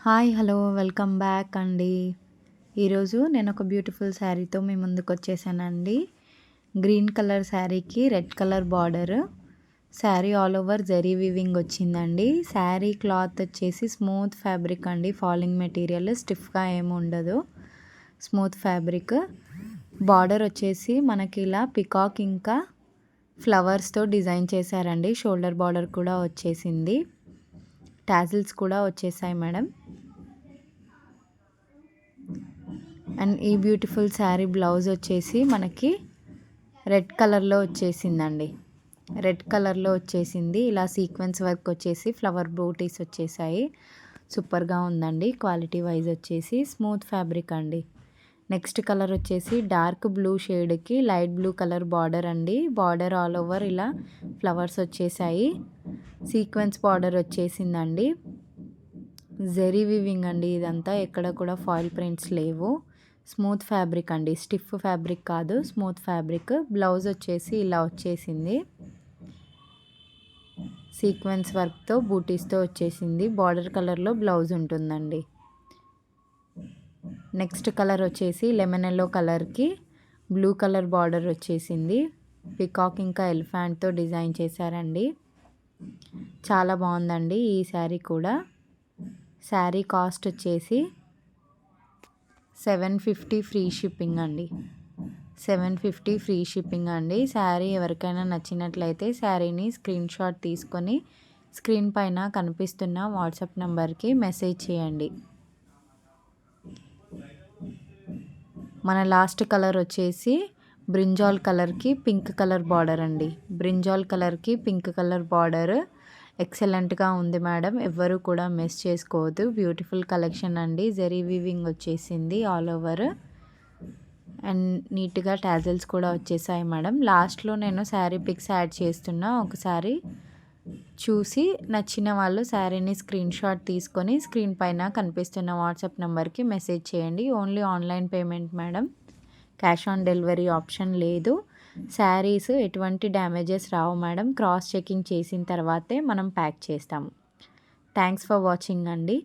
Hi hello welcome back అండి. ఈరోజు నేను ఒక బ్యూటిఫుల్ శారీతో మీ ముందుకు వచ్చేసానండి. గ్రీన్ కలర్ శారీకి red colour border, sari all over zari weaving వచ్చిందండి. శారీ క్లాత్ వచ్చేసి స్మూత్ ఫ్యాబ్రిక్ అండి, ఫాలింగ్ మెటీరియల్, స్టిఫ్గా ఏమి ఉండదు, స్మూత్ ఫ్యాబ్రిక్. బార్డర్ వచ్చేసి మనకి ఇలా పికాక్ ఇంకా ఫ్లవర్స్తో డిజైన్ చేశారండి. షోల్డర్ బార్డర్ కూడా వచ్చేసింది, టాజిల్స్ కూడా వచ్చేసాయి మేడం. అండ్ ఈ బ్యూటిఫుల్ శారీ బ్లౌజ్ వచ్చేసి మనకి రెడ్ కలర్లో వచ్చేసిందండి. రెడ్ కలర్లో వచ్చేసింది. ఇలా సీక్వెన్స్ వర్క్ వచ్చేసి ఫ్లవర్ బూటీస్ వచ్చేసాయి. సూపర్గా ఉందండి. క్వాలిటీ వైజ్ వచ్చేసి స్మూత్ ఫ్యాబ్రిక్ అండి. నెక్స్ట్ కలర్ వచ్చేసి డార్క్ బ్లూ షేడ్కి లైట్ బ్లూ కలర్ బార్డర్ అండి. బార్డర్ ఆల్ ఓవర్ ఇలా ఫ్లవర్స్ వచ్చేసాయి. సీక్వెన్స్ బార్డర్ వచ్చేసిందండి. జరీ వీవింగ్ అండి ఇదంతా, ఎక్కడ కూడా ఫాయిల్ ప్రింట్స్ లేవు. స్మూత్ ఫ్యాబ్రిక్ అండి, స్టిఫ్ ఫ్యాబ్రిక్ కాదు, స్మూత్ ఫ్యాబ్రిక్. బ్లౌజ్ వచ్చేసి ఇలా వచ్చేసింది, సీక్వెన్స్ వర్క్తో బూటీస్తో వచ్చేసింది. బార్డర్ కలర్లో బ్లౌజ్ ఉంటుందండి. నెక్స్ట్ కలర్ వచ్చేసి లెమన్ ఎల్లో కలర్కి బ్లూ కలర్ బార్డర్ వచ్చేసింది. పికాక్ ఇంకా ఎలిఫెంట్తో డిజైన్ చేశారండి. చాలా బాగుందండి ఈ శారీ కూడా. శారీ కాస్ట్ వచ్చేసి 750 ఫ్రీ షిప్పింగ్ అండి. 750 ఫ్రీ షిప్పింగ్ అండి. శారీ ఎవరికైనా నచ్చినట్లయితే శారీని స్క్రీన్ షాట్ తీసుకొని స్క్రీన్ పైన కనిపిస్తున్న వాట్సాప్ నెంబర్కి మెసేజ్ చేయండి. మన లాస్ట్ కలర్ వచ్చేసి బ్రింజాల్ కలర్కి పింక్ కలర్ బార్డర్ అండి. బ్రింజాల్ కలర్కి పింక్ కలర్ బార్డర్ ఎక్సలెంట్గా ఉంది మేడం, ఎవ్వరూ కూడా మిస్ చేసుకోవద్దు. బ్యూటిఫుల్ కలెక్షన్ అండి. జరీ వీవింగ్ వచ్చేసింది ఆల్ ఓవర్ అండ్ నీట్గా టాజిల్స్ కూడా వచ్చేసాయి మేడం. లాస్ట్లో నేను శారీ పిక్స్ యాడ్ చేస్తున్నా, ఒకసారి చూసి నచ్చిన వాళ్ళు శారీని స్క్రీన్ షాట్ తీసుకొని స్క్రీన్ పైన కనిపిస్తున్న వాట్సాప్ నెంబర్కి మెసేజ్ చేయండి. Only online payment madam, cash on delivery option లేదు. శారీస్ ఎటువంటి డ్యామేజెస్ రావు మేడం, క్రాస్ చెకింగ్ చేసిన తర్వాతే మనం ప్యాక్ చేస్తాము. థ్యాంక్స్ ఫర్ వాచింగ్ అండి.